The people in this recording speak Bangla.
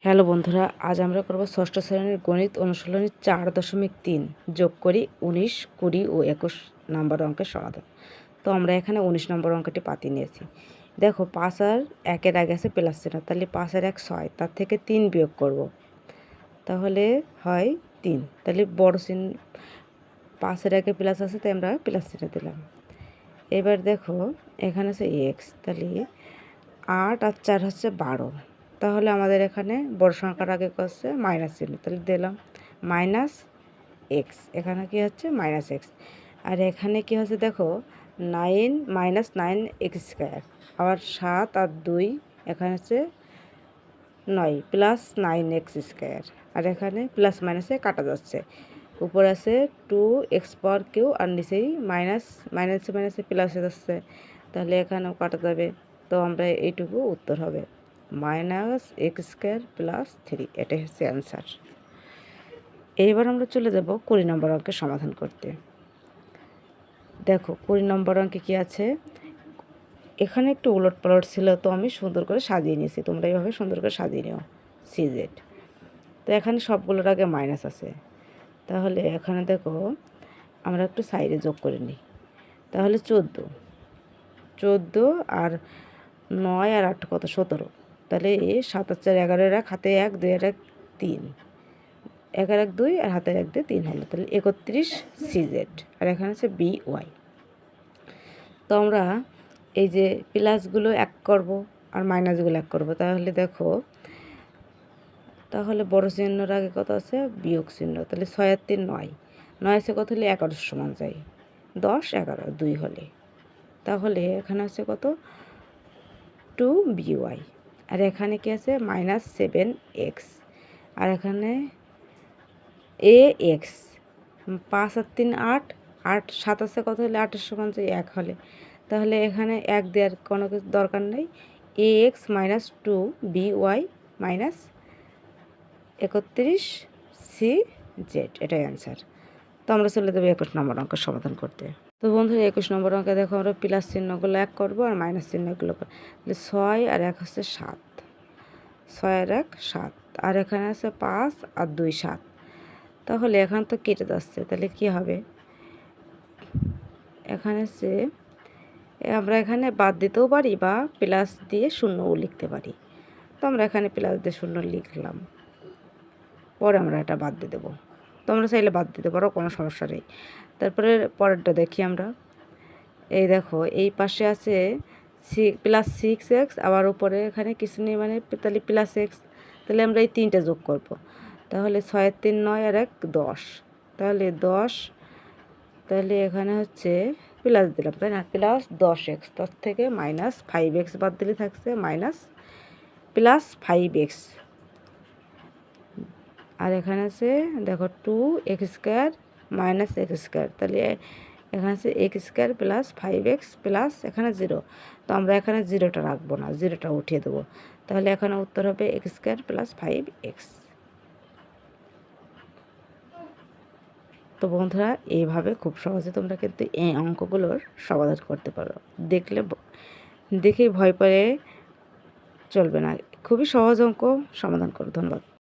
হ্যালো বন্ধুরা, আজ আমরা করব ষষ্ঠ শ্রেণীর গণিত অনুশীলনী 4.3 যোগ করি 19, 20 ও 21 নম্বর অঙ্কের সমাধান। তো আমরা এখানে 19 নম্বর অঙ্কটি পাতি নিয়েছি। দেখো 5 আর 1-এর আগে আছে প্লাস চিহ্ন, তাহলে 5 আর 1 6, তার থেকে 3 বিয়োগ করব, তাহলে হয় 3। তাহলে বড় চিহ্ন 5 এর আগে প্লাস আছে, তাই আমরা প্লাস চিহ্ন দিলাম। এবার দেখো এখানে আছে এক্স, তাহলে 8 আর 4 হচ্ছে 12। তাহলে আমাদের এখানে বড় সংখ্যার আগে হচ্ছে মাইনাস চিহ্ন, তাহলে দিলাম মাইনাস এক্স। এখানে কি হচ্ছে মাইনাস এক্স। আর এখানে কি হচ্ছে দেখো 9 মাইনাস 9 এক্স স্কোয়ার, আবার 7 আর 2 এখানে হচ্ছে 9 প্লাস 9 এক্স স্কোয়ার। আর এখানে প্লাস মাইনাসে কাটা যাচ্ছে, উপর আছে 2 এক্স পাওয়ার কিউ, আর নিচেই মাইনাসে মাইনাসে প্লাসে যাচ্ছে, তাহলে এখানেও কাটা যাবে। তো আমরা এইটুকু উত্তর হবে মাইনাস এক্স স্কোয়ার প্লাস 3। এটাই হচ্ছে অ্যান্সার। এইবার আমরা চলে যাব 20 নম্বর অঙ্কের সমাধান করতে। দেখো 20 নম্বর অঙ্কে কী আছে, এখানে একটু উলট পালট ছিল, তো আমি সুন্দর করে সাজিয়ে নিয়েছি। তোমরা এইভাবে সুন্দর করে সাজিয়ে নিও সিজেড। তো এখানে সবগুলোর আগে মাইনাস আছে, তাহলে এখানে দেখো আমরা একটু সাইডে যোগ করে নিই। তাহলে 14 আর 9 আর 8 কত 17। তাহলে 7 আর 4 11, হাতে 1 2 আর 1 3, 1 আর 1 2 আর হাতে 1 দিয়ে 3 হলো, তাহলে 31 সিজেড। আর এখানে আছে বি ওয়াই। তো আমরা এই যে প্লাসগুলো 1 করব আর মাইনাসগুলো 1 করব, তাহলে দেখো তাহলে বড় চিহ্নর আগে কত আছে বিয়োগ চিহ্ন, তাহলে 6 আর 3 9, 9 আছে কত হলে 11 সমান যায় 10 11 2 হলে, তাহলে এখানে আছে কত 2 বিওয়াই। আর এখানে কি আছে মাইনাস 7 এক্স। আর এখানে এ এক্স, 5 আর 3 8, 8 7 আছে কত হলে 8-এর সমান যায় 1 হলে, তাহলে এখানে 1 দেওয়ার কোনো কিছু দরকার নেই। A x minus 2 B y minus 31 C z, এটাই অ্যান্সার। তো আমরা চলে যাবো 21 নম্বর অঙ্কের সমাধান করতে। তো বন্ধুরা 21 নম্বর অঙ্কে দেখো আমরা প্লাস চিহ্নগুলো 1 করবো আর মাইনাস চিহ্নগুলো করবো। 6 আর 1 হচ্ছে 7, 6 আর 1 7, আর এখানে আছে 5 আর 2 7। তাহলে এখান তো কেটে যাচ্ছে, তাহলে কি হবে এখানে আমরা এখানে বাদ দিতেও পারি বা প্লাস দিয়ে শূন্যও লিখতে পারি। তো আমরা এখানে প্লাস দিয়ে শূন্য লিখলাম, পরে আমরা এটা বাদ দিয়ে দেবো। তোমরা চাইলে বাদ দিতে পারো, কোনো সমস্যা নেই। তারপরে পরেরটা দেখি আমরা। এই দেখো এই পাশে আছে প্লাস 6x, আবার উপরে এখানে কিছু নেই মানে তাহলে প্লাস এক্স। তাহলে আমরা এই 3টা যোগ করব, তাহলে 6 আর 3 9 আর 1 10, তাহলে 10। তাহলে এখানে হচ্ছে প্লাস দিলাম তাই না, প্লাস 10x, তার থেকে মাইনাস 5x বাদ দিলে থাকছে মাইনাস প্লাস 5x। আর এখানে আছে দেখো 2x square minus x square, তাহলে এখানে আছে x square plus 5x plus এখানে 0। তো আমরা এখানে 0টা রাখবো না, 0টা উঠিয়ে দেবো, তাহলে এখানে উত্তর হবে এক্স স্কোয়ার প্লাস 5x। তো বন্ধুরা এইভাবে খুব সহজে তোমরা কিন্তু এই অঙ্কগুলোর সমাধান করতে পারো। দেখেই ভয় পেয়ে চলবে না, খুবই সহজ অঙ্ক সমাধান করো। ধন্যবাদ।